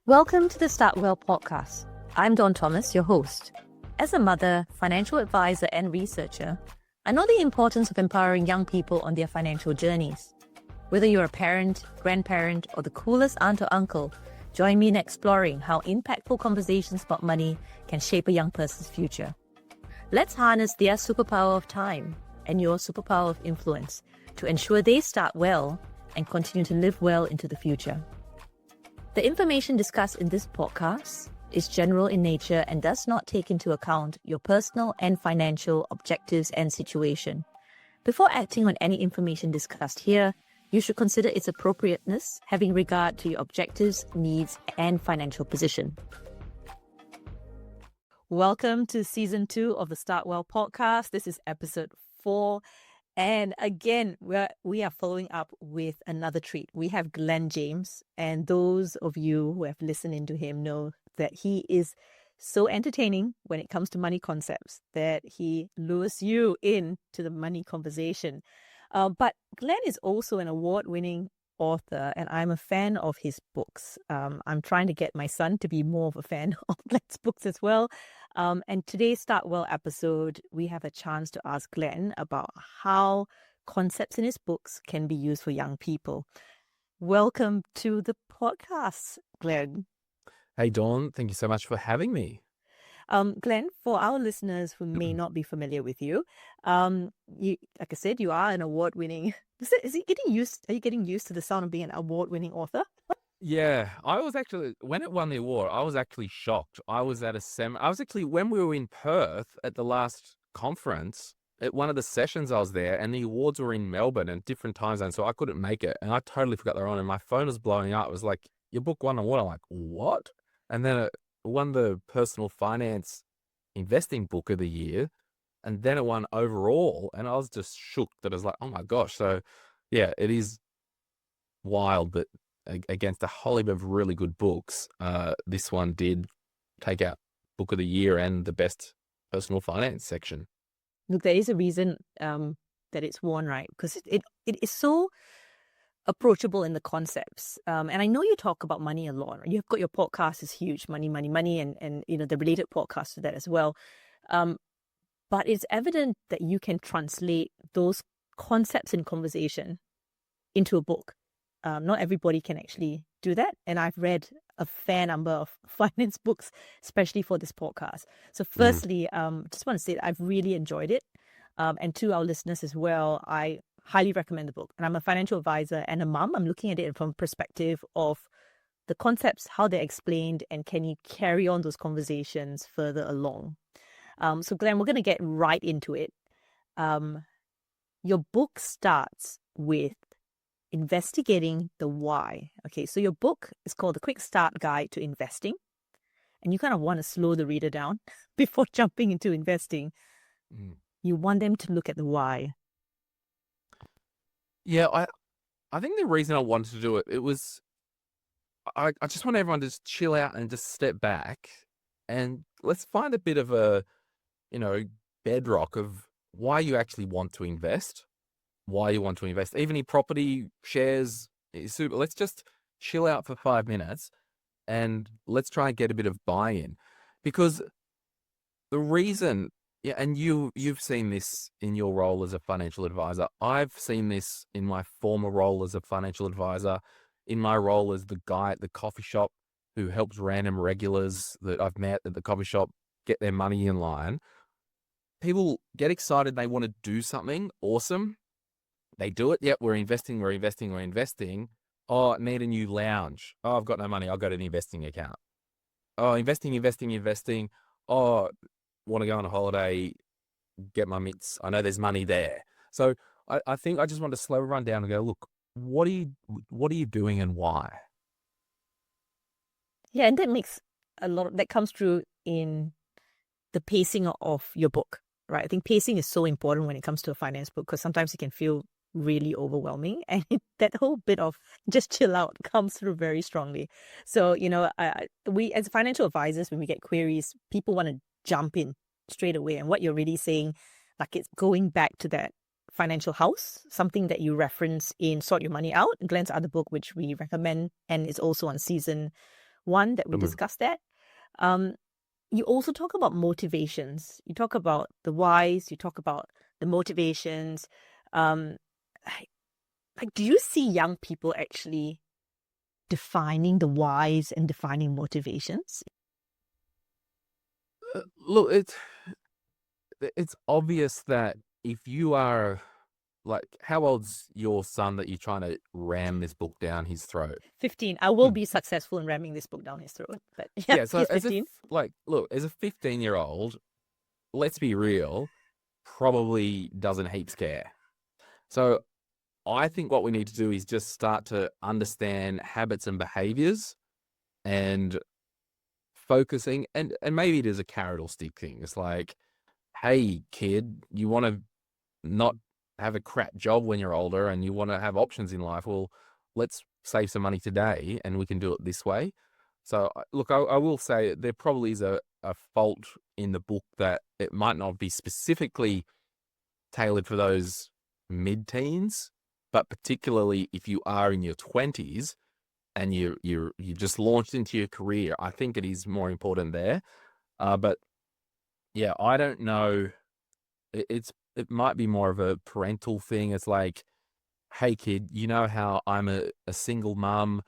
Welcome to the Start Well podcast. I'm Dawn Thomas, your host. As a mother, financial advisor, and researcher, I know the importance of empowering young people on their financial journeys. Whether you're a parent, grandparent, or the coolest aunt or uncle, join me in exploring how impactful conversations about money can shape a young person's future. Let's harness their superpower of time and your superpower of influence to ensure they start well and continue to live well into the future. The information discussed in this podcast is general in nature and does not take into account your personal and financial objectives and situation. Before acting on any information discussed here, you should consider its appropriateness, having regard to your objectives, needs, and financial position. Welcome to Season 2 of the Start Well podcast. This is episode 4. And again, we are following up with another treat. We have Glen James, and those of you who have listened into him know that he is so entertaining when it comes to money concepts that he lures you into the money conversation. But Glen is also an award-winning author, and I'm a fan of his books. I'm trying to get my son to be more of a fan of Glen's books as well. And today's Start Well episode, we have a chance to ask Glen about how concepts in his books can be used for young people. Welcome to the podcast, Glen. Hey, Dawn. Thank you so much for having me. Glen, for our listeners who may not be familiar with you, like I said, you are an award-winning. Are you getting used to the sound of being an award-winning author? Yeah, I was actually, when it won the award, I was actually shocked. I was at when we were in Perth at the last conference, at one of the sessions I was there, and the awards were in Melbourne and different time zones, so I couldn't make it. And I totally forgot they were on, and my phone was blowing up. It was like, your book won an award. I'm like, what? And then it won the personal finance investing book of the year, and then it won overall, and I was just shook that I was like, oh my gosh. So yeah, it is wild, but against a whole heap of really good books, this one did take out book of the year and the best personal finance section. Look, there is a reason that it's won, right? Because it is so approachable in the concepts. And I know you talk about money a lot. Right? You've got your podcast is huge, money, and you know the related podcast to that as well. But it's evident that you can translate those concepts in conversation into a book. Not everybody can actually do that. And I've read a fair number of finance books, especially for this podcast. So firstly, just want to say that I've really enjoyed it. And to our listeners as well, I highly recommend the book. And I'm a financial advisor and a mom. I'm looking at it from a perspective of the concepts, how they're explained, and can you carry on those conversations further along. So Glen, we're going to get right into it. Your book starts with investigating the why. Okay, so your book is called The Quick Start Guide to Investing. And you kind of want to slow the reader down before jumping into investing. You want them to look at the why. Yeah, I think the reason I wanted to do it was I just want everyone to just chill out and just step back and let's find a bit of a, bedrock of why you actually want to invest, even in property, shares, super. Let's just chill out for 5 minutes and let's try and get a bit of buy-in, because the reason, yeah, and you've seen this in your role as a financial advisor. I've seen this in my former role as a financial advisor, in my role as the guy at the coffee shop who helps random regulars that I've met at the coffee shop get their money in line. People get excited. They want to do something awesome. They do it. Yep, we're investing. Oh, need a new lounge. Oh, I've got no money. I'll go to the investing account. Oh, investing. Oh, want to go on a holiday, get my mitts. I know there's money there. So I think I just want to slow everyone down and go, look, what are you doing and why? Yeah, and that comes through in the pacing of your book, right? I think pacing is so important when it comes to a finance book, because sometimes it can feel really overwhelming, and that whole bit of just chill out comes through very strongly. So, we as financial advisors, when we get queries, people want to jump in straight away. And what you're really saying, Like it's going back to that financial house, something that you reference in Sort Your Money Out, Glen's other book, which we recommend, and is also on season 1 that we discussed that. You also talk about motivations. You talk about the whys, you talk about the motivations. Like, do you see young people actually defining the whys and defining motivations? Look, it's obvious that if you are like, how old's your son that you're trying to ram this book down his throat? 15. I will be successful in ramming this book down his throat. But Yeah, so he's as 15. look, as a 15-year-old, let's be real, probably doesn't heaps care. So I think what we need to do is just start to understand habits and behaviors and focusing, and maybe it is a carrot or stick thing. It's like, hey, kid, you want to not have a crap job when you're older and you want to have options in life. Well, let's save some money today and we can do it this way. So look, I will say there probably is a fault in the book that it might not be specifically tailored for those mid-teens, but particularly if you are in your 20s and you just launched into your career, I think it is more important there. But yeah, I don't know. It might be more of a parental thing. It's like, hey kid, you know how I'm a single mum.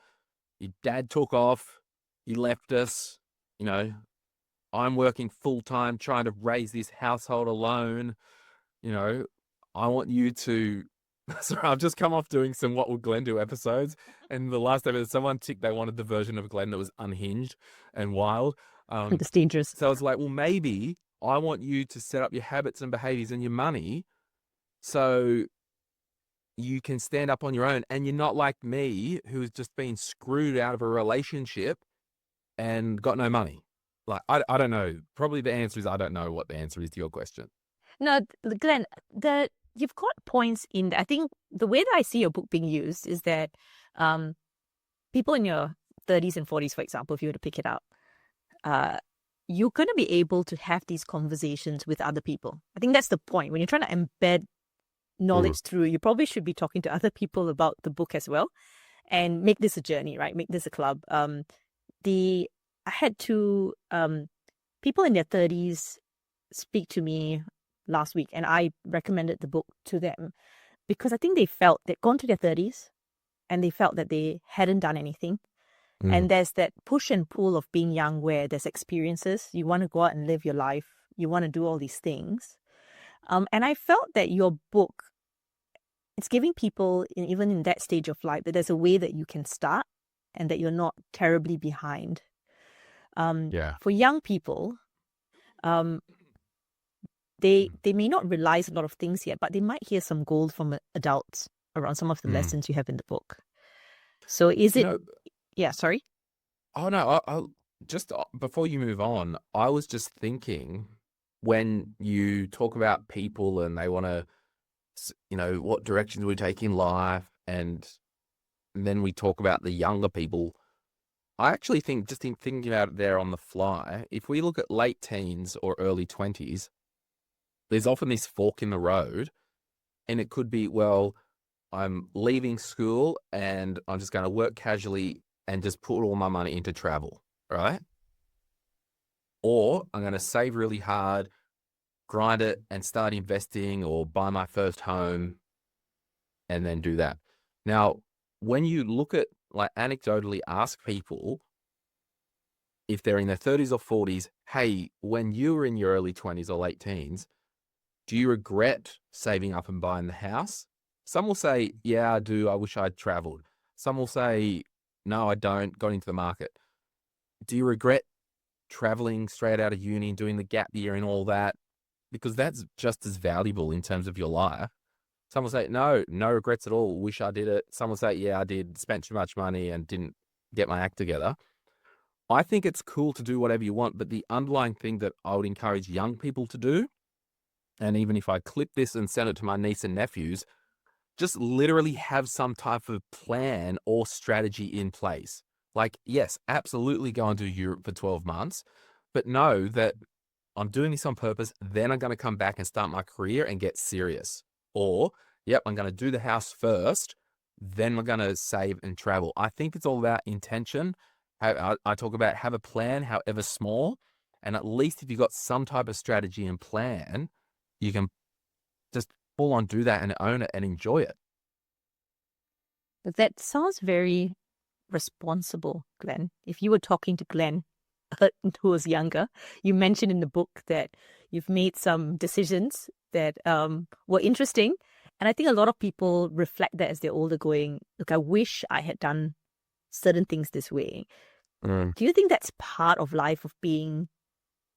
Your dad took off. He left us. You know, I'm working full time trying to raise this household alone. You know, I want you to. Sorry, I've just come off doing some What Would Glen Do episodes, and the last episode, someone ticked they wanted the version of Glen that was unhinged and wild. It's dangerous. So it's like, well, maybe I want you to set up your habits and behaviors and your money so you can stand up on your own, and you're not like me who's just been screwed out of a relationship and got no money. Like, I don't know. Probably the answer is I don't know what the answer is to your question. No, Glen, you've got points in there. I think the way that I see your book being used is that people in your 30s and 40s, for example, if you were to pick it up, you're going to be able to have these conversations with other people. I think that's the point. When you're trying to embed knowledge through, you probably should be talking to other people about the book as well, and make this a journey, right? Make this a club. I had two people in their 30s speak to me last week, and I recommended the book to them because I think they felt they'd gone to their 30s and they felt that they hadn't done anything. And there's that push and pull of being young where there's experiences. You want to go out and live your life. You want to do all these things. And I felt that your book, it's giving people, even in that stage of life, that there's a way that you can start and that you're not terribly behind. For young people, they may not realize a lot of things yet, but they might hear some gold from adults around some of the lessons you have in the book. So is it... Yeah, sorry? Oh, no, I just before you move on, I was just thinking when you talk about people and they want to, you know, what directions we take in life, and then we talk about the younger people, I actually think, just in thinking about it there on the fly, if we look at late teens or early 20s, there's often this fork in the road, and it could be, well, I'm leaving school and I'm just going to work casually and just put all my money into travel, right? Or I'm going to save really hard, grind it, and start investing or buy my first home and then do that. Now, when you look at, like, anecdotally ask people if they're in their 30s or 40s, hey, when you were in your early 20s or late teens, do you regret saving up and buying the house? Some will say, yeah, I do. I wish I'd traveled. Some will say, no, I don't. Got into the market. Do you regret traveling straight out of uni and doing the gap year and all that? Because that's just as valuable in terms of your life. Some will say, no regrets at all. Wish I did it. Some will say, yeah, I did. Spent too much money and didn't get my act together. I think it's cool to do whatever you want, but the underlying thing that I would encourage young people to do, and even if I clip this and send it to my niece and nephews, just literally have some type of plan or strategy in place. Like, yes, absolutely go and do Europe for 12 months, but know that I'm doing this on purpose. Then I'm going to come back and start my career and get serious. Or, yep, I'm going to do the house first. Then we're going to save and travel. I think it's all about intention. I talk about have a plan, however small. And at least if you've got some type of strategy and plan, you can just full on do that and own it and enjoy it. But that sounds very responsible, Glenn. If you were talking to Glenn, who was younger, you mentioned in the book that you've made some decisions that were interesting. And I think a lot of people reflect that as they're older, going, look, I wish I had done certain things this way. Do you think that's part of life of being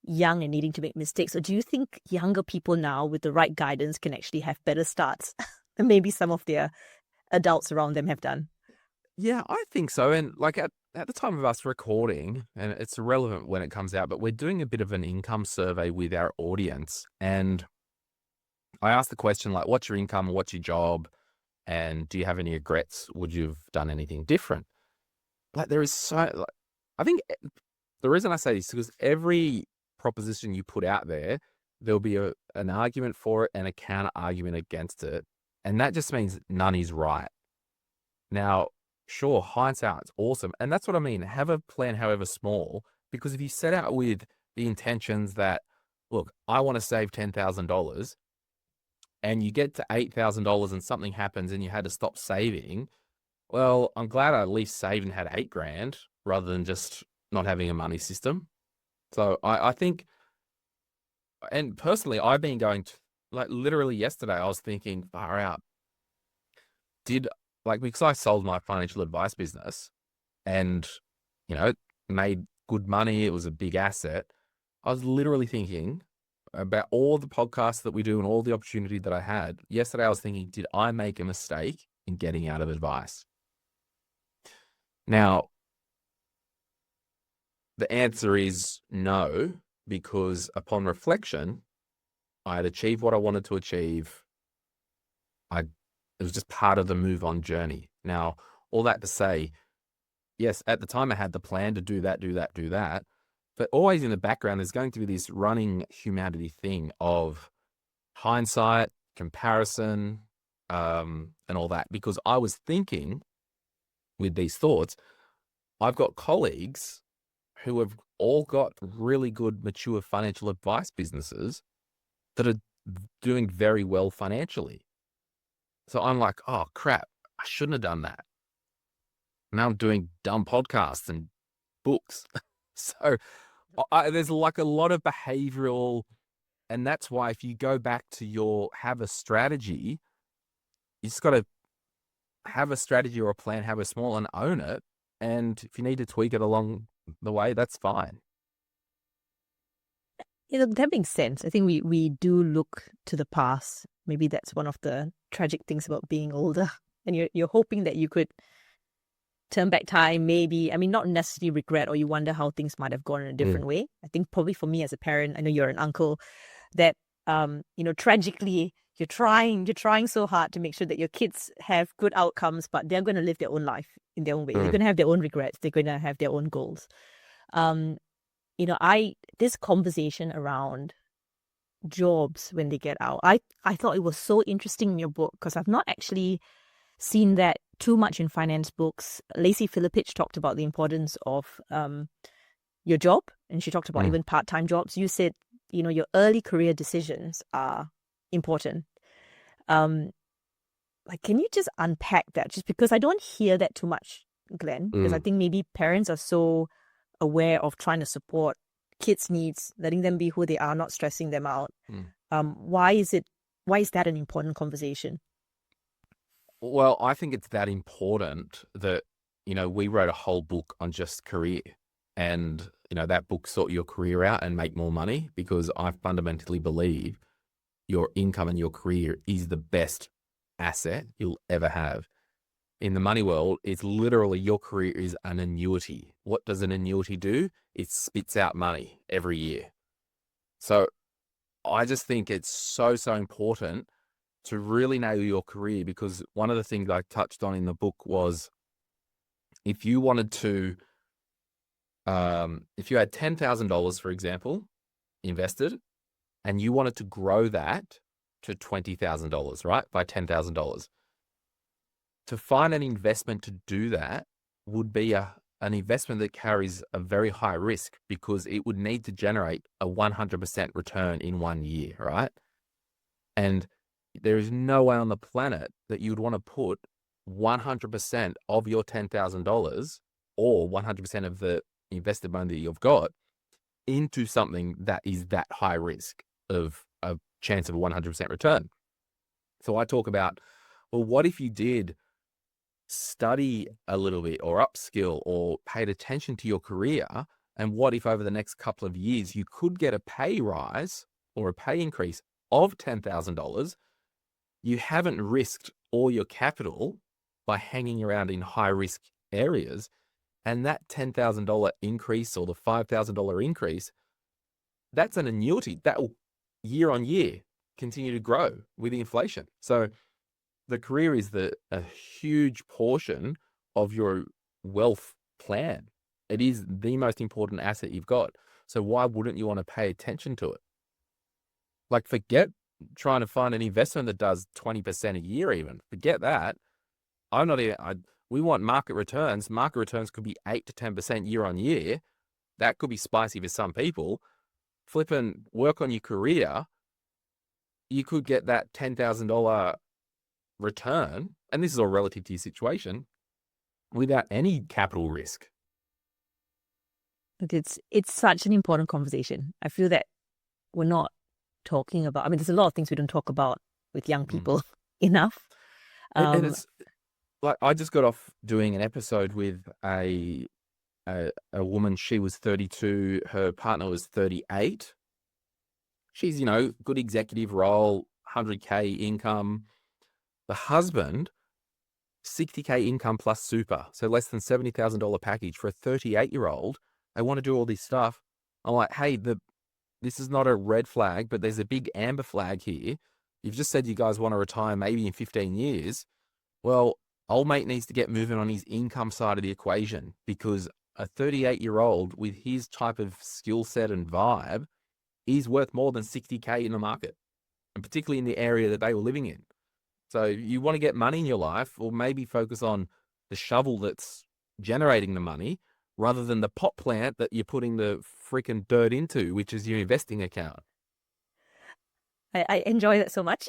young and needing to make mistakes? Or do you think younger people now with the right guidance can actually have better starts than maybe some of their adults around them have done? Yeah, I think so. And like at the time of us recording, and it's irrelevant when it comes out, but we're doing a bit of an income survey with our audience. And I asked the question, like, what's your income? What's your job? And do you have any regrets? Would you have done anything different? Like there is I think the reason I say this is because every proposition you put out there, there'll be an argument for it and a counter argument against it. And that just means none is right. Now, sure, hindsight's awesome. And that's what I mean. Have a plan, however small, because if you set out with the intentions that, look, I want to save $10,000 and you get to $8,000 and something happens and you had to stop saving, well, I'm glad I at least saved and had $8,000 rather than just not having a money system. So I think, and personally, I've been going to, like literally yesterday, I was thinking far out. Because I sold my financial advice business and, made good money. It was a big asset. I was literally thinking about all the podcasts that we do and all the opportunity that I had. Yesterday, I was thinking, did I make a mistake in getting out of advice? Now, the answer is no, because upon reflection, I had achieved what I wanted to achieve. It was just part of the move on journey. Now, all that to say, yes, at the time I had the plan to do that. But always in the background, there's going to be this running humanity thing of hindsight, comparison, and all that. Because I was thinking with these thoughts, I've got colleagues who have all got really good, mature financial advice businesses that are doing very well financially. So I'm like, oh, crap, I shouldn't have done that. Now I'm doing dumb podcasts and books. So there's like a lot of behavioral, and that's why if you go back to have a strategy, you just got to have a strategy or a plan, have a small and own it. And if you need to tweak it along the way, that's fine. That makes sense. I think we do look to the past. Maybe that's one of the tragic things about being older. And you're hoping that you could turn back time, maybe. I mean, not necessarily regret, or you wonder how things might have gone in a different way. I think probably for me as a parent, I know you're an uncle, that tragically you're trying so hard to make sure that your kids have good outcomes, but they're going to live their own life in their own way. They're going to have their own regrets. They're going to have their own goals. This conversation around jobs when they get out, I thought it was so interesting in your book because I've not actually seen that too much in finance books. 𝐒𝐓𝐀𝐑𝐓 talked about the importance of your job, and she talked about even part-time jobs. You said, your early career decisions are important. Can you just unpack that? Just because I don't hear that too much, Glenn, because I think maybe parents are so aware of trying to support kids' needs, letting them be who they are, not stressing them out. Why is that an important conversation? Well, I think it's that important that, we wrote a whole book on just career, and, that book sort your career out and make more money, because I fundamentally believe your income and your career is the best asset you'll ever have. In the money world, it's literally your career is an annuity. What does an annuity do? It spits out money every year. So I just think it's so, so important to really nail your career, because one of the things I touched on in the book was if you wanted to, if you had $10,000, for example, invested and you wanted to grow that to $20,000, right? By $10,000. To find an investment to do that would be an investment that carries a very high risk because it would need to generate a 100% return in 1 year, right? And there is no way on the planet that you would want to put 100% of your $10,000 or 100% of the invested money that you've got into something that is that high risk of a chance of a 100% return. So I talk about, well, what if you did study a little bit or upskill or paid attention to your career? And what if over the next couple of years, you could get a pay rise or a pay increase of $10,000? You haven't risked all your capital by hanging around in high risk areas. And that $10,000 increase or the $5,000 increase, that's an annuity that will year on year continue to grow with inflation. So the career is a huge portion of your wealth plan. It is the most important asset you've got. So why wouldn't you want to pay attention to it? Like, forget trying to find an investment that does 20% a year even. Forget that. We want market returns. Market returns could be 8 to 10% year on year. That could be spicy for some people. Flip and work on your career. You could get that $10,000 return, and this is all relative to your situation, without any capital risk. It's such an important conversation. I feel that we're not talking about, I mean, there's a lot of things we don't talk about with young people enough. And it's like, I just got off doing an episode with a woman. She was 32. Her partner was 38. She's, good executive role, 100K income. The husband, 60K income plus super. So less than $70,000 package for a 38-year-old. They want to do all this stuff. I'm like, hey, this is not a red flag, but there's a big amber flag here. You've just said you guys want to retire maybe in 15 years. Well, old mate needs to get moving on his income side of the equation, because a 38-year-old with his type of skill set and vibe is worth more than 60K in the market, and particularly in the area that they were living in. So you want to get money in your life, or maybe focus on the shovel that's generating the money rather than the pot plant that you're putting the freaking dirt into, which is your investing account. I enjoy that so much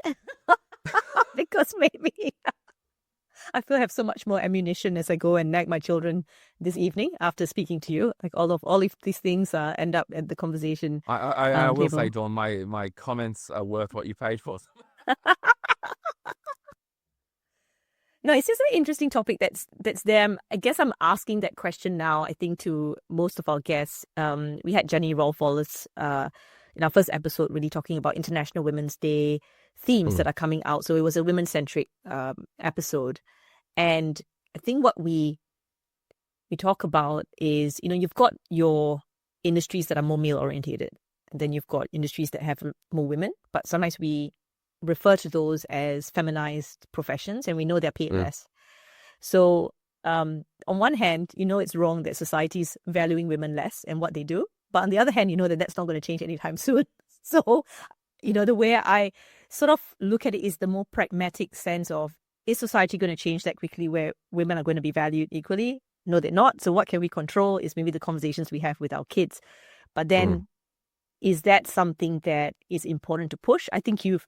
because maybe I feel I have so much more ammunition as I go and nag my children this evening after speaking to you. Like all of these things end up at the conversation. I will table. say, Dawn, my comments are worth what you paid for. No, it's just an interesting topic that's there. I guess I'm asking that question now, I think, to most of our guests. We had Jenny Rolfe Wallace in our first episode really talking about International Women's Day themes that are coming out. So it was a women-centric episode. And I think what we talk about is, you've got your industries that are more male-orientated. And then you've got industries that have more women. But sometimes we refer to those as feminized professions, and we know they're paid less. So on one hand, it's wrong that society's valuing women less and what they do. But on the other hand, that that's not going to change anytime soon. So, the way I sort of look at it is the more pragmatic sense of, is society going to change that quickly where women are going to be valued equally? No, they're not. So what can we control is maybe the conversations we have with our kids. But then is that something that is important to push? I think you've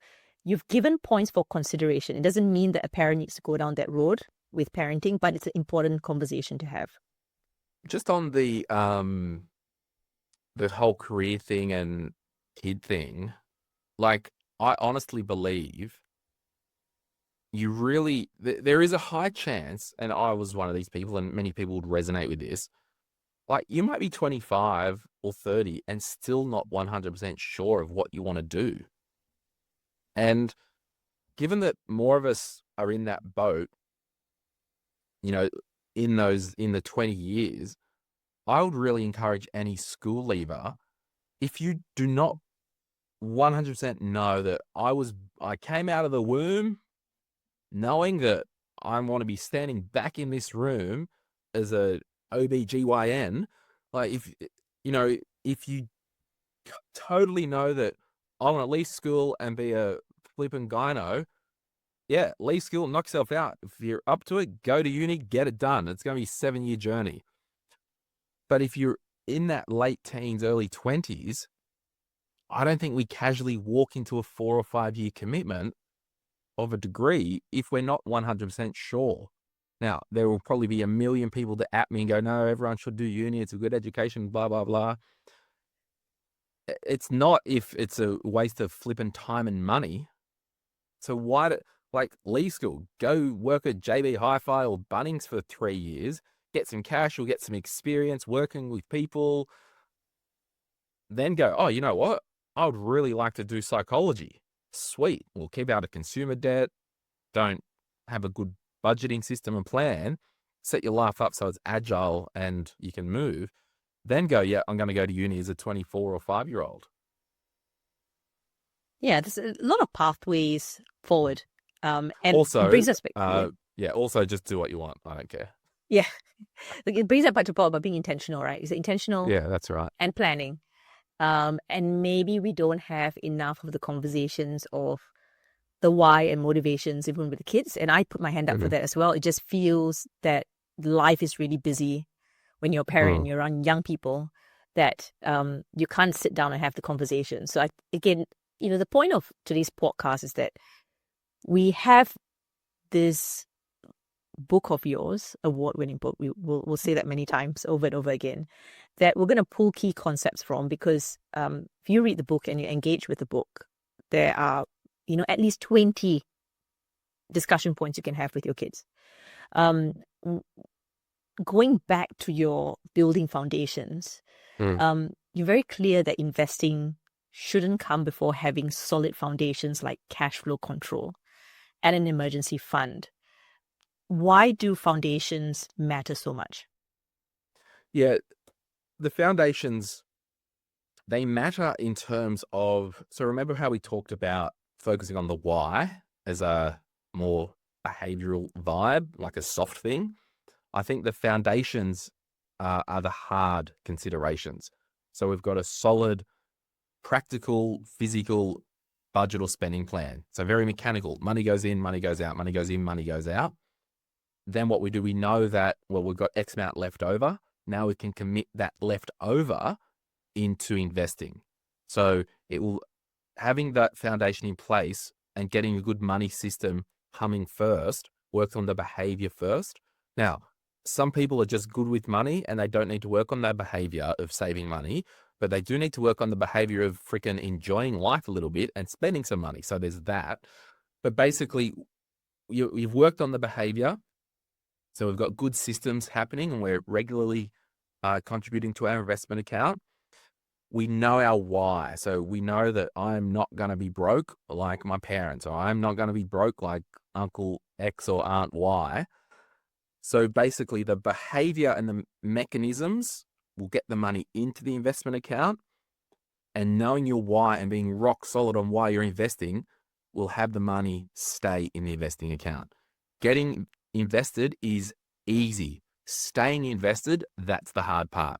given points for consideration. It doesn't mean that a parent needs to go down that road with parenting, but it's an important conversation to have. Just on the whole career thing and kid thing, like, I honestly believe there is a high chance, and I was one of these people, and many people would resonate with this, like, you might be 25 or 30 and still not 100% sure of what you want to do. And given that more of us are in that boat, in the 20 years, I would really encourage any school leaver, if you do not 100% know that I came out of the womb knowing that I want to be standing back in this room as a OBGYN, like, if you totally know that I want to leave school and be a flipping gyno, yeah, leave school, knock yourself out. If you're up to it, go to uni, get it done. It's going to be a 7-year journey. But if you're in that late teens, early 20s, I don't think we casually walk into a 4 or 5 year commitment of a degree if we're not 100% sure. Now, there will probably be a million people that at me and go, no, everyone should do uni. It's a good education, blah, blah, blah. It's not if it's a waste of flipping time and money. So why leave school, go work at JB Hi-Fi or Bunnings for 3 years, get some cash, you'll get some experience working with people. Then go, oh, you know what? I would really like to do psychology. Sweet. We'll keep out of consumer debt. Don't have a good budgeting system and plan. Set your life up so it's agile and you can move. Then go, yeah, I'm going to go to uni as a 24 or 5-year-old. Yeah, there's a lot of pathways forward. And also, it brings us back. Also just do what you want. I don't care. Yeah. It brings us back to the point about being intentional, right? Is it intentional? Yeah, that's right. And planning. And maybe we don't have enough of the conversations of the why and motivations, even with the kids. And I put my hand up for that as well. It just feels that life is really busy when you're a parent and you're around young people, that you can't sit down and have the conversation. So again, the point of today's podcast is that we have this book of yours, award-winning book. We'll say that many times over and over again, that we're going to pull key concepts from, because if you read the book and you engage with the book, there are, at least 20 discussion points you can have with your kids. Going back to your building foundations, you're very clear that investing shouldn't come before having solid foundations like cash flow control and an emergency fund. Why do foundations matter so much? Yeah, the foundations, they matter in terms of, so remember how we talked about focusing on the why as a more behavioral vibe, like a soft thing? I think the foundations are the hard considerations. So we've got a solid, practical, physical budget or spending plan. So very mechanical. Money goes in, money goes out, money goes in, money goes out. Then what we do, we know that, well, we've got X amount left over. Now we can commit that left over into investing. So having that foundation in place and getting a good money system humming first, work on the behavior first. Now, some people are just good with money and they don't need to work on their behavior of saving money, but they do need to work on the behavior of freaking enjoying life a little bit and spending some money. So there's that. But basically, you've worked on the behavior. So we've got good systems happening and we're regularly contributing to our investment account. We know our why. So we know that I'm not going to be broke like my parents, or I'm not going to be broke like Uncle X or Aunt Y. So basically the behavior and the mechanisms will get the money into the investment account, and knowing your why and being rock solid on why you're investing will have the money stay in the investing account. Getting invested is easy. Staying invested, that's the hard part.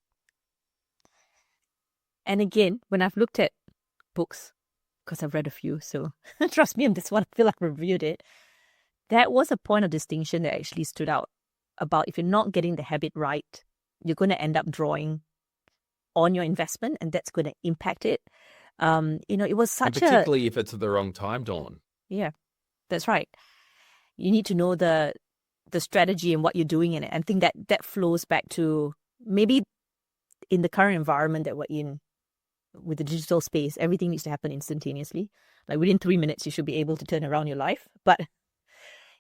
And again, when I've looked at books, because I've read a few, so trust me on this one, I feel like I've reviewed it, that was a point of distinction that actually stood out about if you're not getting the habit right, you're going to end up drawing on your investment and that's going to impact it. It was such particularly if it's at the wrong time, Dawn. Yeah, that's right. You need to know the strategy and what you're doing in it. And I think that flows back to maybe in the current environment that we're in with the digital space, everything needs to happen instantaneously. Like within 3 minutes, you should be able to turn around your life. But,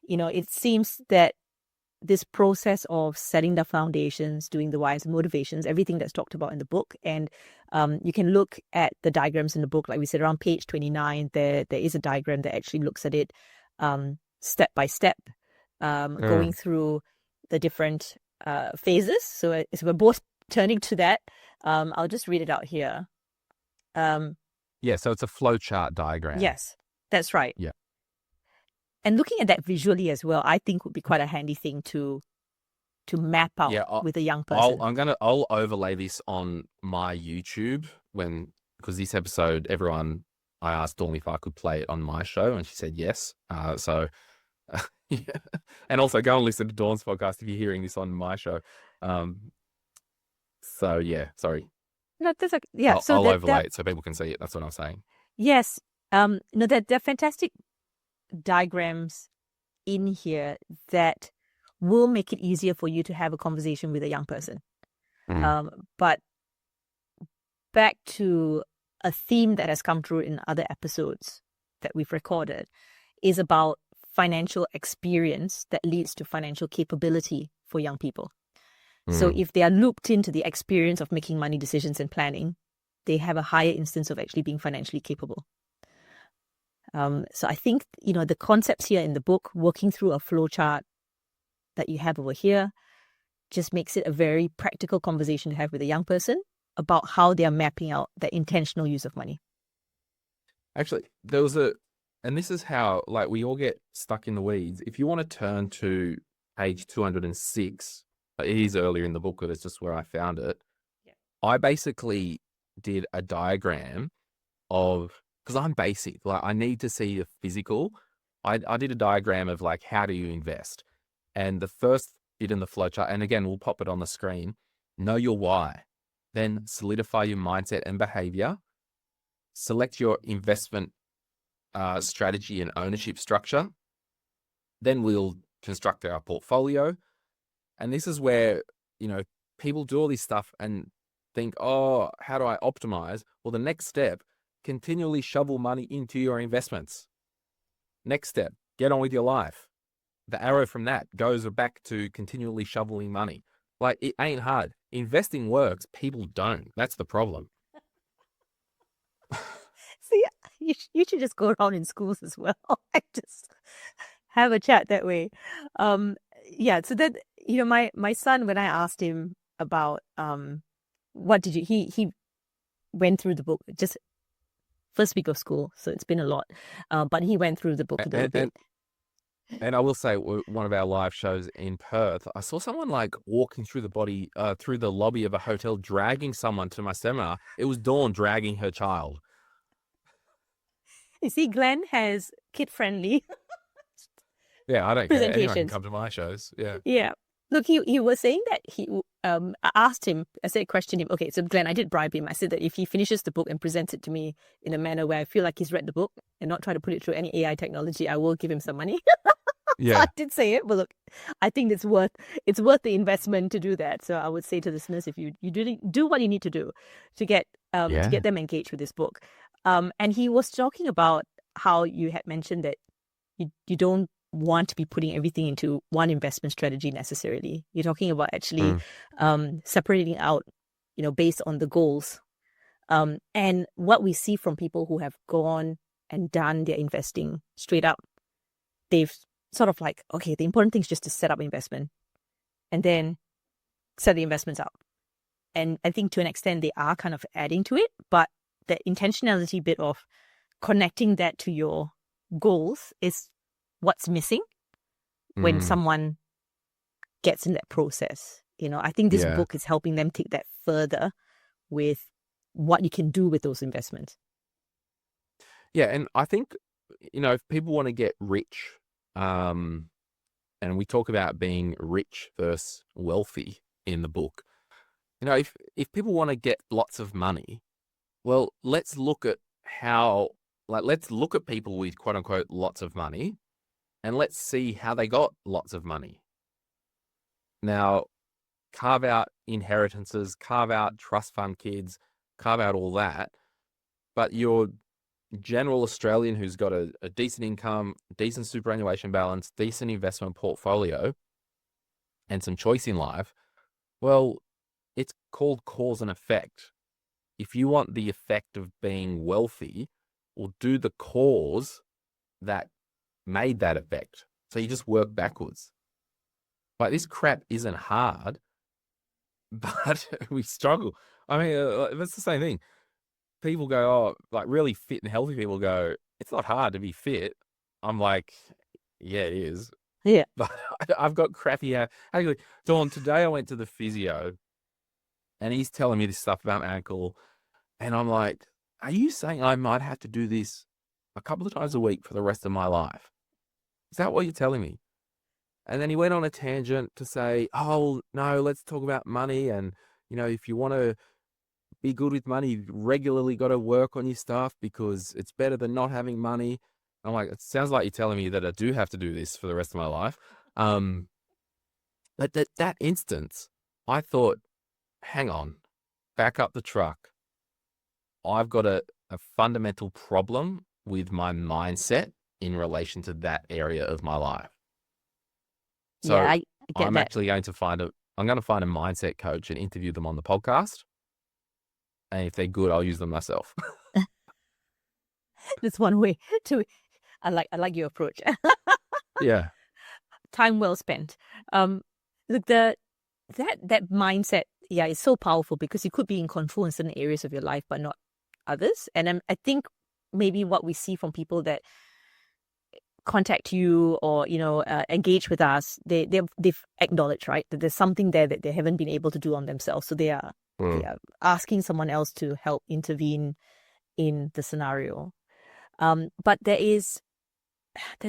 it seems that this process of setting the foundations, doing the whys and motivations, everything that's talked about in the book. And you can look at the diagrams in the book. Like we said, around page 29, there is a diagram that actually looks at it step by step, going through the different phases. So as we're both turning to that, I'll just read it out here. So it's a flowchart diagram. Yes, that's right. Yeah. And looking at that visually as well, I think would be quite a handy thing to map out with a young person. I'll overlay this on my YouTube when because this episode, I asked Dawn if I could play it on my show, and she said yes. Yeah. And also go and listen to Dawn's podcast if you're hearing this on my show. So yeah, sorry. No, that's okay. Yeah. So I'll that overlay it so people can see it. That's what I'm saying. yes. No, that there are fantastic diagrams in here that will make it easier for you to have a conversation with a young person. But back to a theme that has come through in other episodes that we've recorded is about financial experience that leads to financial capability for young people. So if they are looped into the experience of making money decisions and planning, they have a higher instance of actually being financially capable. So I think, the concepts here in the book, working through a flow chart that you have over here, just makes it a very practical conversation to have with a young person about how they are mapping out their intentional use of money. Actually, and this is how, like, we all get stuck in the weeds. If you want to turn to page 206, it is earlier in the book, but it's just where I found it. Yeah. I basically did a diagram of, because I'm basic, like I need to see the physical. I did a diagram of like, how do you invest? And the first bit in the flowchart, and again, we'll pop it on the screen, know your why, then solidify your mindset and behavior, select your investment strategy and ownership structure. Then we'll construct our portfolio. And this is where, people do all this stuff and think, oh, how do I optimize? Well, the next step, continually shovel money into your investments. Next step, get on with your life. The arrow from that goes back to continually shoveling money. Like, it ain't hard. Investing works. People don't. That's the problem. See, you should just go around in schools as well and just have a chat that way. Yeah, so that, my son, when I asked him about what did you, he went through the book just first week of school, so it's been a lot, but he went through the book a little bit. And I will say, one of our live shows in Perth, I saw someone like walking through through the lobby of a hotel, dragging someone to my seminar. It was Dawn dragging her child. You see, Glenn has kid-friendly Yeah, I don't care. Anyone can presentations. come to my shows. Yeah. Yeah. Look, he was saying that I asked him, questioned him, okay, so Glenn, I did bribe him. I said that if he finishes the book and presents it to me in a manner where I feel like he's read the book and not try to put it through any AI technology, I will give him some money. Yeah. So I did say it, but look, I think it's worth the investment to do that. So I would say to listeners, if you do what you need to do to get them engaged with this book. And he was talking about how you had mentioned that you don't want to be putting everything into one investment strategy necessarily. You're talking about actually separating out, based on the goals. And what we see from people who have gone and done their investing straight up, they've sort of like, okay, the important thing is just to set up investment and then set the investments up. And I think to an extent they are kind of adding to it, but the intentionality bit of connecting that to your goals is what's missing when someone gets in that process. I think this book is helping them take that further with what you can do with those investments. Yeah, and I think, if people want to get rich, and we talk about being rich versus wealthy in the book, if people want to get lots of money, well, let's look at people with quote unquote lots of money, and let's see how they got lots of money. Now, carve out inheritances, carve out trust fund kids, carve out all that. But your general Australian who's got a decent income, decent superannuation balance, decent investment portfolio, and some choice in life, well, it's called cause and effect. If you want the effect of being wealthy, well, do the cause that made that effect. So you just work backwards. Like, this crap isn't hard, but we struggle. I mean, that's the same thing. People go, oh, like really fit and healthy people go, it's not hard to be fit. I'm like, yeah, it is. Yeah. But I've got crappy hair. Actually, Dawn, today I went to the physio and he's telling me this stuff about my ankle. And I'm like, are you saying I might have to do this a couple of times a week for the rest of my life? Is that what you're telling me? And then he went on a tangent to say, oh, no, let's talk about money. And, if you want to be good with money, you regularly got to work on your stuff because it's better than not having money. I'm like, it sounds like you're telling me that I do have to do this for the rest of my life. But that instance, I thought, hang on, back up the truck. I've got a fundamental problem with my mindset in relation to that area of my life. So Yeah, I get I'm that. actually going to find a mindset coach and interview them on the podcast. And if they're good, I'll use them myself. That's one way to. I like your approach. Yeah. Time well spent. Look, that mindset, yeah, is so powerful because you could be in control in certain areas of your life, but not others. And I think maybe what we see from people that contact you or engage with us, they've acknowledged, right, that there's something there that they haven't been able to do on themselves, so they are asking someone else to help intervene in the scenario. But there's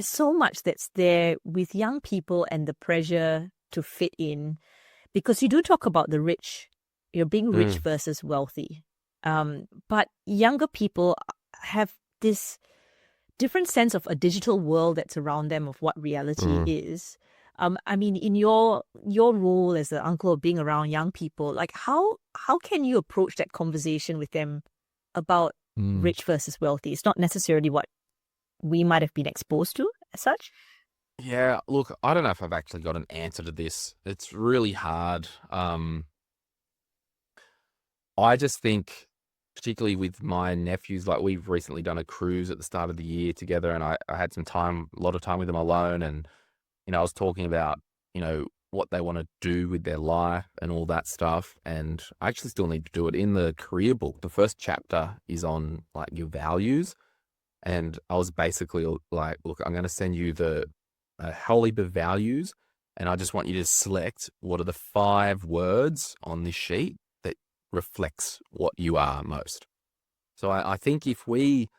so much that's there with young people and the pressure to fit in, because you do talk about the rich, you're being rich versus wealthy. But younger people have this different sense of a digital world that's around them, of what reality is. I mean, in your role as an uncle, of being around young people, like how can you approach that conversation with them about rich versus wealthy? It's not necessarily what we might have been exposed to as such. Yeah, look, I don't know if I've actually got an answer to this. It's really hard. I just think, particularly with my nephews, like we've recently done a cruise at the start of the year together, and I had a lot of time with them alone, and I was talking about what they want to do with their life and all that stuff, and I actually still need to do it. In the career book, the first chapter is on like your values, and I was basically like, look, I'm going to send you the whole heap of values, and I just want you to select what are the 5 words on this sheet that reflects what you are most. So I think if we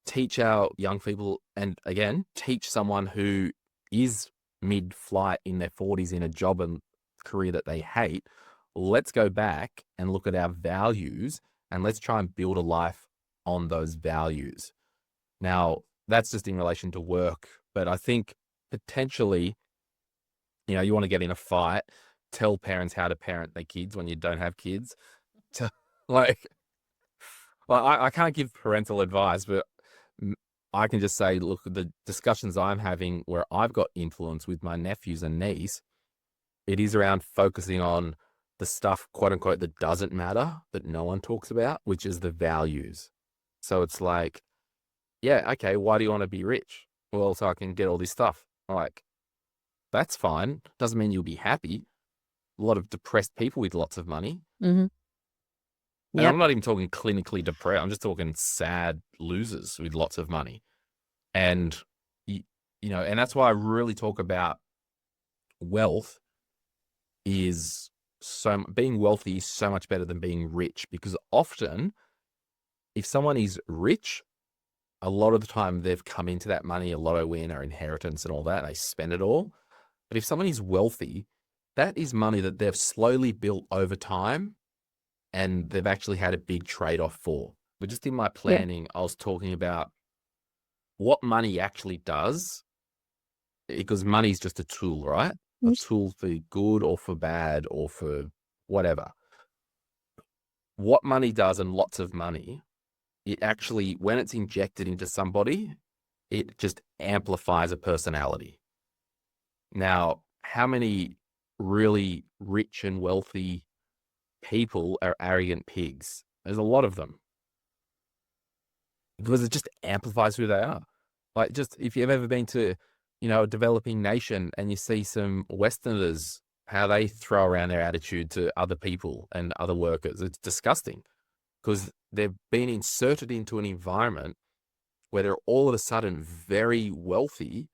teach our young people, and again, teach someone who is mid-flight in their 40s in a job and career that they hate, let's go back and look at our values and let's try and build a life on those values. Now, that's just in relation to work, but I think potentially, you want to get in a fight, tell parents how to parent their kids when you don't have kids. Like, well, I can't give parental advice, but I can just say, look, the discussions I'm having where I've got influence with my nephews and niece, it is around focusing on the stuff, quote unquote, that doesn't matter, that no one talks about, which is the values. So it's like, yeah, okay, why do you want to be rich? Well, so I can get all this stuff. Like, that's fine. Doesn't mean you'll be happy. A lot of depressed people with lots of money. Mm-hmm. And Yep. I'm not even talking clinically depressed. I'm just talking sad losers with lots of money. And, and that's why I really talk about wealth is being wealthy is so much better than being rich, because often if someone is rich, a lot of the time they've come into that money, a lotto win or inheritance and all that, and they spend it all. But if someone is wealthy, that is money that they've slowly built over time and they've actually had a big trade-off for. But just in my planning, I was talking about what money actually does, because money is just a tool, right? A tool for good or for bad or for whatever. What money does, and lots of money, it actually, when it's injected into somebody, it just amplifies a personality. Now, how many really rich and wealthy people are arrogant pigs? There's a lot of them. Because it just amplifies who they are. Like, just if you've ever been to, a developing nation and you see some Westerners, how they throw around their attitude to other people and other workers, it's disgusting, because they've been inserted into an environment where they're all of a sudden very wealthy,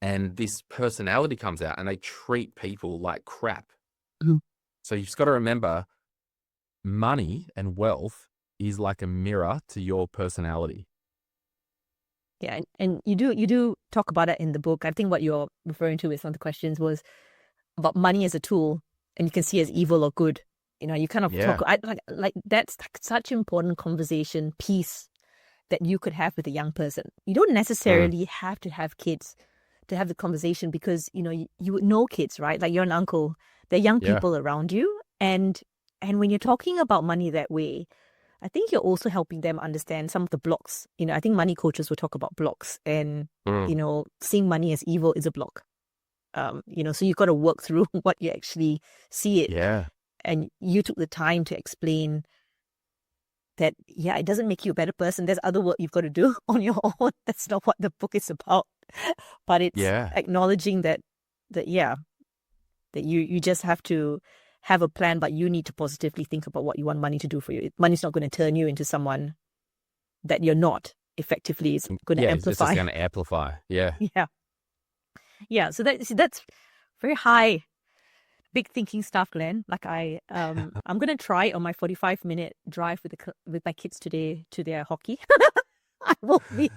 and this personality comes out and they treat people like crap. So you've just got to remember, money and wealth is like a mirror to your personality. Yeah, and you do talk about it in the book. I think what you're referring to with some of the questions was about money as a tool, and you can see it as evil or good. You kind of Yeah. talk like that's like such important conversation piece that you could have with a young person. You don't Mm. necessarily have to have kids to have the conversation because you would know kids, right? Like you're an uncle. They're young Yeah. people around you, and when you're talking about money that way, I think you're also helping them understand some of the blocks. I think money coaches will talk about blocks, and Mm. seeing money as evil is a block. So you've got to work through what you actually see it. Yeah. And you took the time to explain that, yeah, it doesn't make you a better person. There's other work you've got to do on your own. That's not what the book is about. But it's Yeah. acknowledging that you just have to have a plan, but you need to positively think about what you want money to do for you. Money's not going to turn you into someone that you're not. Effectively, it's going to Yeah. It's just amplify. going to amplify. Yeah. Yeah. Yeah. So that's very high, big thinking stuff, Glenn. Like I'm gonna try it on my 45-minute drive with my kids today to their hockey. I will be.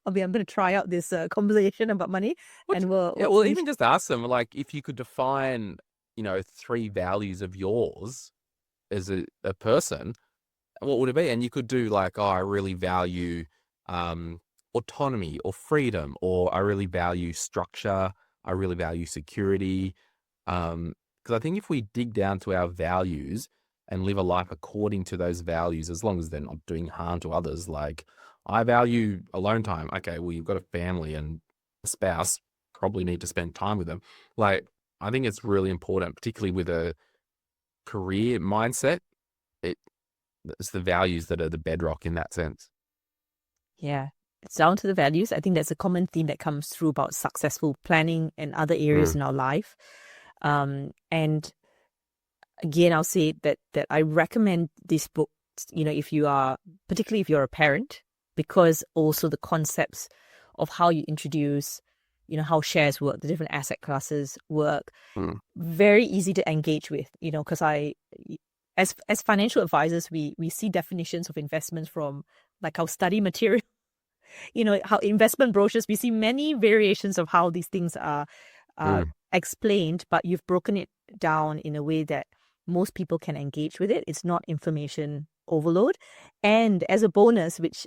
I'm gonna try out this conversation about money, and Yeah, well, even just ask them, like, if you could define, 3 values of yours as a person, what would it be? And you could do like, oh, I really value autonomy or freedom, or I really value structure, I really value security. Because I think if we dig down to our values and live a life according to those values, as long as they're not doing harm to others, like I value alone time. Okay, well, you've got a family and a spouse, probably need to spend time with them. Like, I think it's really important, particularly with a career mindset. It's the values that are the bedrock in that sense. yeah, it's down to the values. I think that's a common theme that comes through about successful planning and other areas Mm. in our life. And again, I'll say that I recommend this book, particularly if you're a parent, because also the concepts of how you introduce, how shares work, the different asset classes work, Mm. very easy to engage with, because as financial advisors, we see definitions of investments from like our study material, how investment brochures, we see many variations of how these things are Mm. explained, but you've broken it down in a way that most people can engage with it. It's not information overload. And as a bonus, which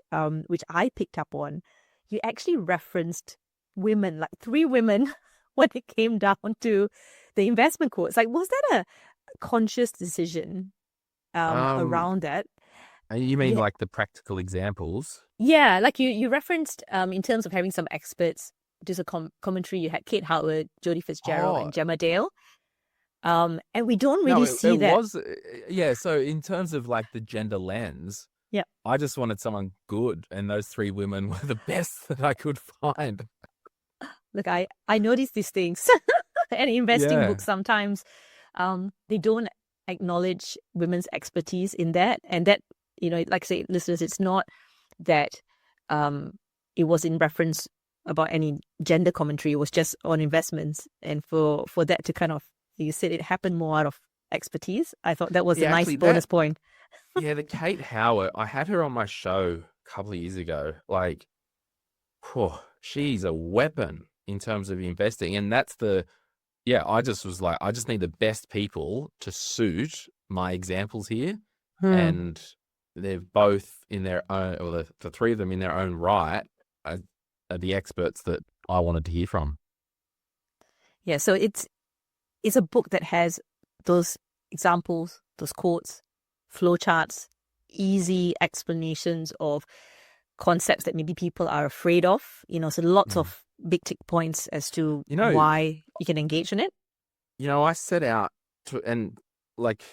I picked up on, you actually referenced women, like 3 women, when it came down to the investment quotes. Like, was that a conscious decision Um, around that? you mean Yeah, like the practical examples? yeah, like you referenced in terms of having some experts. Just a commentary. You had Kate Howard, Jodie Fitzgerald, Oh, and Gemma Dale. And we don't no, really it, see it that. was, yeah. So in terms of like the gender lens, Yeah. I just wanted someone good, and those 3 women were the best that I could find. Look, I notice these things. And investing Yeah. books sometimes they don't acknowledge women's expertise in that. And that, like I say, listeners, it's not that it was in reference about any gender commentary. It was just on investments. And for that to kind of, you said it happened more out of expertise. I thought that was a Yeah, nice actually, bonus point. yeah, the Kate Howard, I had her on my show a couple of years ago. Like, whew, she's a weapon in terms of investing. And yeah, I just was like, I just need the best people to suit my examples here. Hmm. And they're both in their own, or the 3 of them in their own right are the experts that I wanted to hear from. Yeah, so it's a book that has those examples, those quotes, flowcharts, easy explanations of concepts that maybe people are afraid of. So lots Mm. of big tick points as to You know, why you can engage in it. I set out to, and like,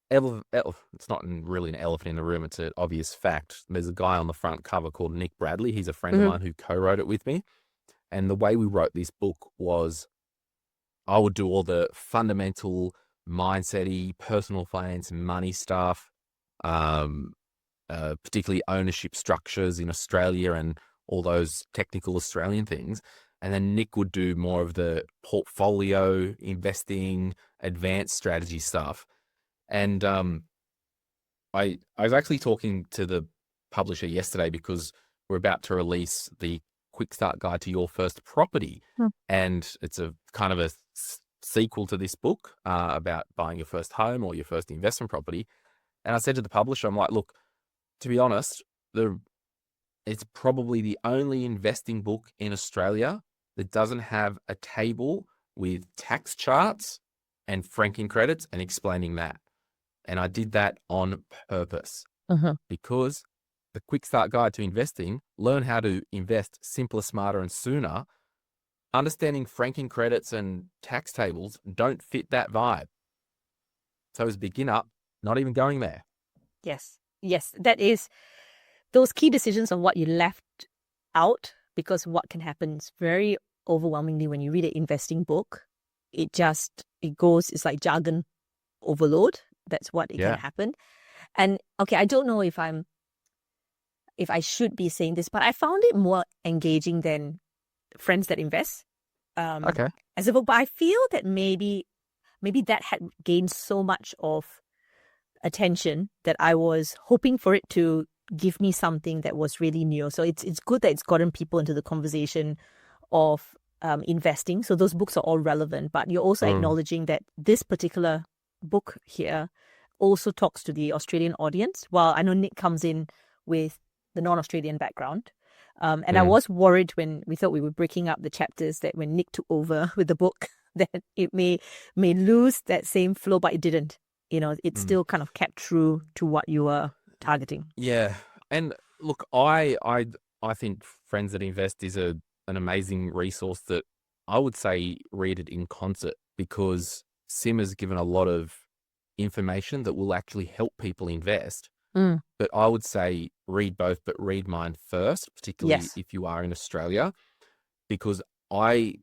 it's not really an elephant in the room. It's an obvious fact. There's a guy on the front cover called Nick Bradley. He's a friend of Mm-hmm. mine who co-wrote it with me. And the way we wrote this book was I would do all the fundamental mindset-y, personal finance, money stuff, um, particularly ownership structures in Australia and all those technical Australian things. And then Nick would do more of the portfolio investing, advanced strategy stuff. And I was actually talking to the publisher yesterday because we're about to release the Quick Start Guide to Your First Property. And it's a kind of a sequel to this book about buying your first home or your first investment property. And I said to the publisher, I'm like, look, to be honest, it's probably the only investing book in Australia that doesn't have a table with tax charts and franking credits and explaining that. And I did that on purpose because the Quick Start Guide to Investing, learn how to invest simpler, smarter, and sooner. Understanding franking credits and tax tables don't fit that vibe. So as a beginner, not even going there. Yes. That is those key decisions on what you left out, because what can happen is very overwhelmingly when you read an investing book, it's like jargon overload. That's what it can happen. And okay, I don't know if I should be saying this, but I found it more engaging than Friends That Invest. As a book, but I feel that maybe that had gained so much of attention that I was hoping for it to give me something that was really new. So it's good that it's gotten people into the conversation of investing. So those books are all relevant, but you're also acknowledging that this particular book here also talks to the Australian audience. While I know Nick comes in with the non-Australian background. And I was worried when we thought we were breaking up the chapters that when Nick took over with the book, that it may lose that same flow, but it didn't. It still kind of kept true to what you were targeting. Yeah. And look, I think Friends That Invest is an amazing resource that I would say read it in concert, because Sim has given a lot of information that will actually help people invest. But I would say read both, but read mine first, particularly if you are in Australia, because I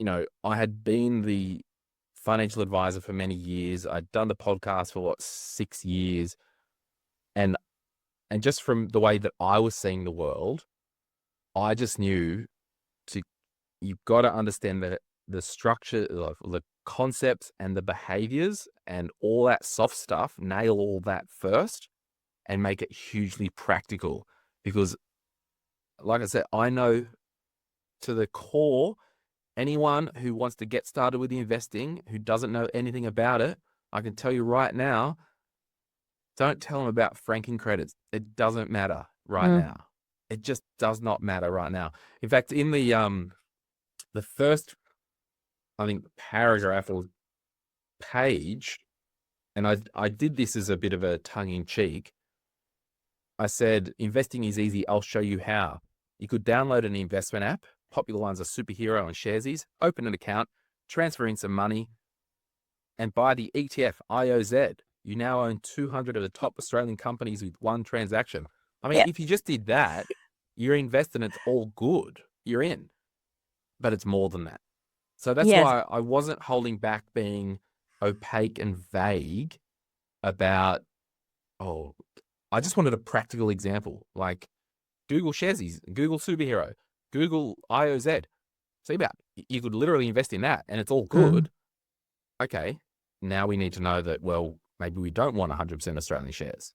had been the financial advisor for many years. I'd done the podcast for 6 years. And just from the way that I was seeing the world, I just knew you've got to understand the structure, the concepts and the behaviors and all that soft stuff, nail all that first and make it hugely practical. Because like I said, I know to the core, anyone who wants to get started with investing, who doesn't know anything about it, I can tell you right now, don't tell them about franking credits. It doesn't matter right now. It just does not matter right now. In fact, in the first, I think, paragraph or page, and I did this as a bit of a tongue-in-cheek, I said, investing is easy. I'll show you how. You could download an investment app. Popular ones are Superhero and Sharesies. Open an account, transfer in some money, and buy the ETF 𝐼𝐄. You now own 200 of the top Australian companies with one transaction. I mean, if you just did that, you're invested and it's all good. You're in. But it's more than that. So that's why I wasn't holding back being opaque and vague about, I just wanted a practical example, like Google Sharesies, Google Superhero, Google 𝐼𝐄. See about, you could literally invest in that and it's all good. Okay, now we need to know that, well, maybe we don't want 100% Australian shares.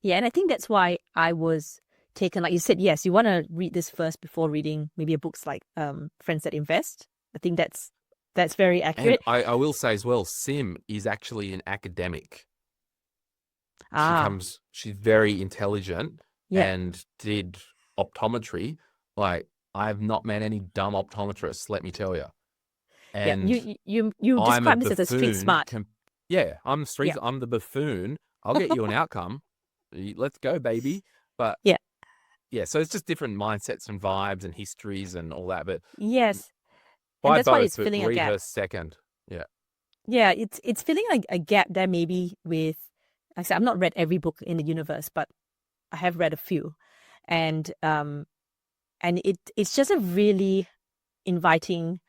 Yeah, and I think that's why I was taken, like you said, yes, you want to read this first before reading maybe a books like Friends That Invest. I think that's very accurate. And I will say as well, Sim is actually an academic. She's very intelligent and did optometry. Like, I have not met any dumb optometrists, let me tell you. And you describe this as a street smart. I'm I'm the buffoon. I'll get you an outcome. Let's go, baby. But so it's just different mindsets and vibes and histories and all that. But yes, and that's why it's filling a gap. Read her second. Yeah, it's filling a gap there maybe with. Like I said, I've not read every book in the universe, but I have read a few, and it's just a really inviting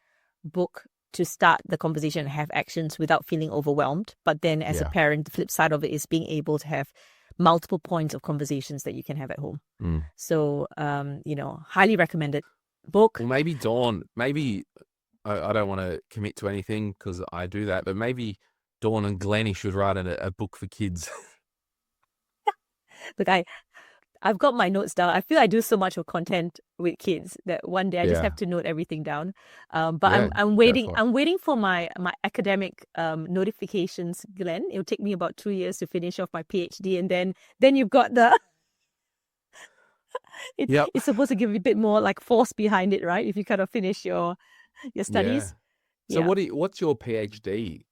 book to start the conversation and have actions without feeling overwhelmed. But then as a parent, the flip side of it is being able to have multiple points of conversations that you can have at home. So, highly recommended book. Well, maybe Dawn, I don't want to commit to anything because I do that, but maybe Dawn and Glennie should write a book for kids. Look, I've got my notes down. I feel I do so much of content with kids that one day I just Yeah. have to note everything down. But Yeah, I'm go waiting. for it. I'm waiting for my academic notifications, Glenn. It'll take me about 2 years to finish off my PhD, and then you've got the. Yep. It's supposed to give you a bit more like force behind it, right? If you kind of finish your Yeah. studies. So Yeah. what's your PhD?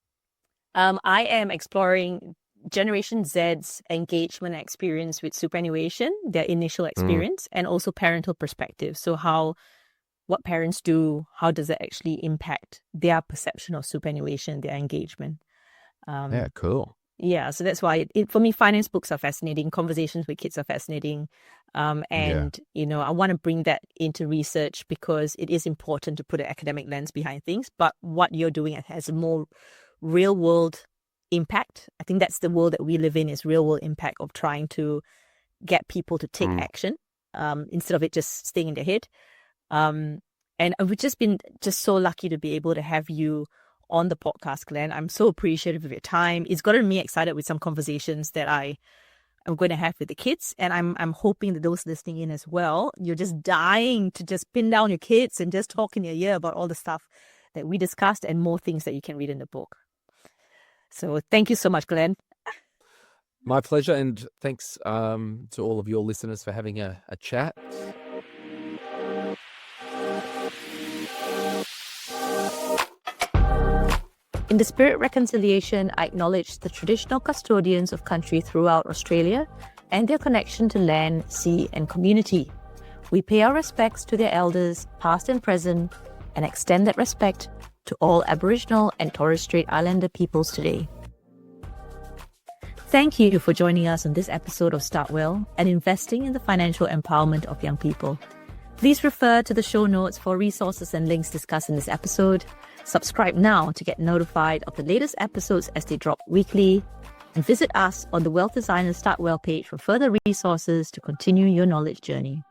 I am exploring Generation Z's engagement and experience with superannuation, their initial experience, and also parental perspective. So what parents do, how does it actually impact their perception of superannuation, their engagement? Yeah, cool. Yeah, so that's why for me, finance books are fascinating. Conversations with kids are fascinating. And, I want to bring that into research because it is important to put an academic lens behind things. But what you're doing has a more real world impact. I think that's the world that we live in, is real world impact of trying to get people to take action instead of it just staying in their head. And we've just been so lucky to be able to have you on the podcast, Glenn. I'm so appreciative of your time. It's gotten me excited with some conversations that I'm going to have with the kids. And I'm hoping that those listening in as well, you're just dying to just pin down your kids and just talk in your ear about all the stuff that we discussed and more things that you can read in the book. So thank you so much, Glenn. My pleasure. And thanks to all of your listeners for having a chat. In the spirit of reconciliation, I acknowledge the traditional custodians of country throughout Australia and their connection to land, sea, and community. We pay our respects to their elders, past and present, and extend that respect to all Aboriginal and Torres Strait Islander peoples today. Thank you for joining us on this episode of Start Well and investing in the financial empowerment of young people. Please refer to the show notes for resources and links discussed in this episode. Subscribe now to get notified of the latest episodes as they drop weekly. And visit us on the Wealth Designers Start Well page for further resources to continue your knowledge journey.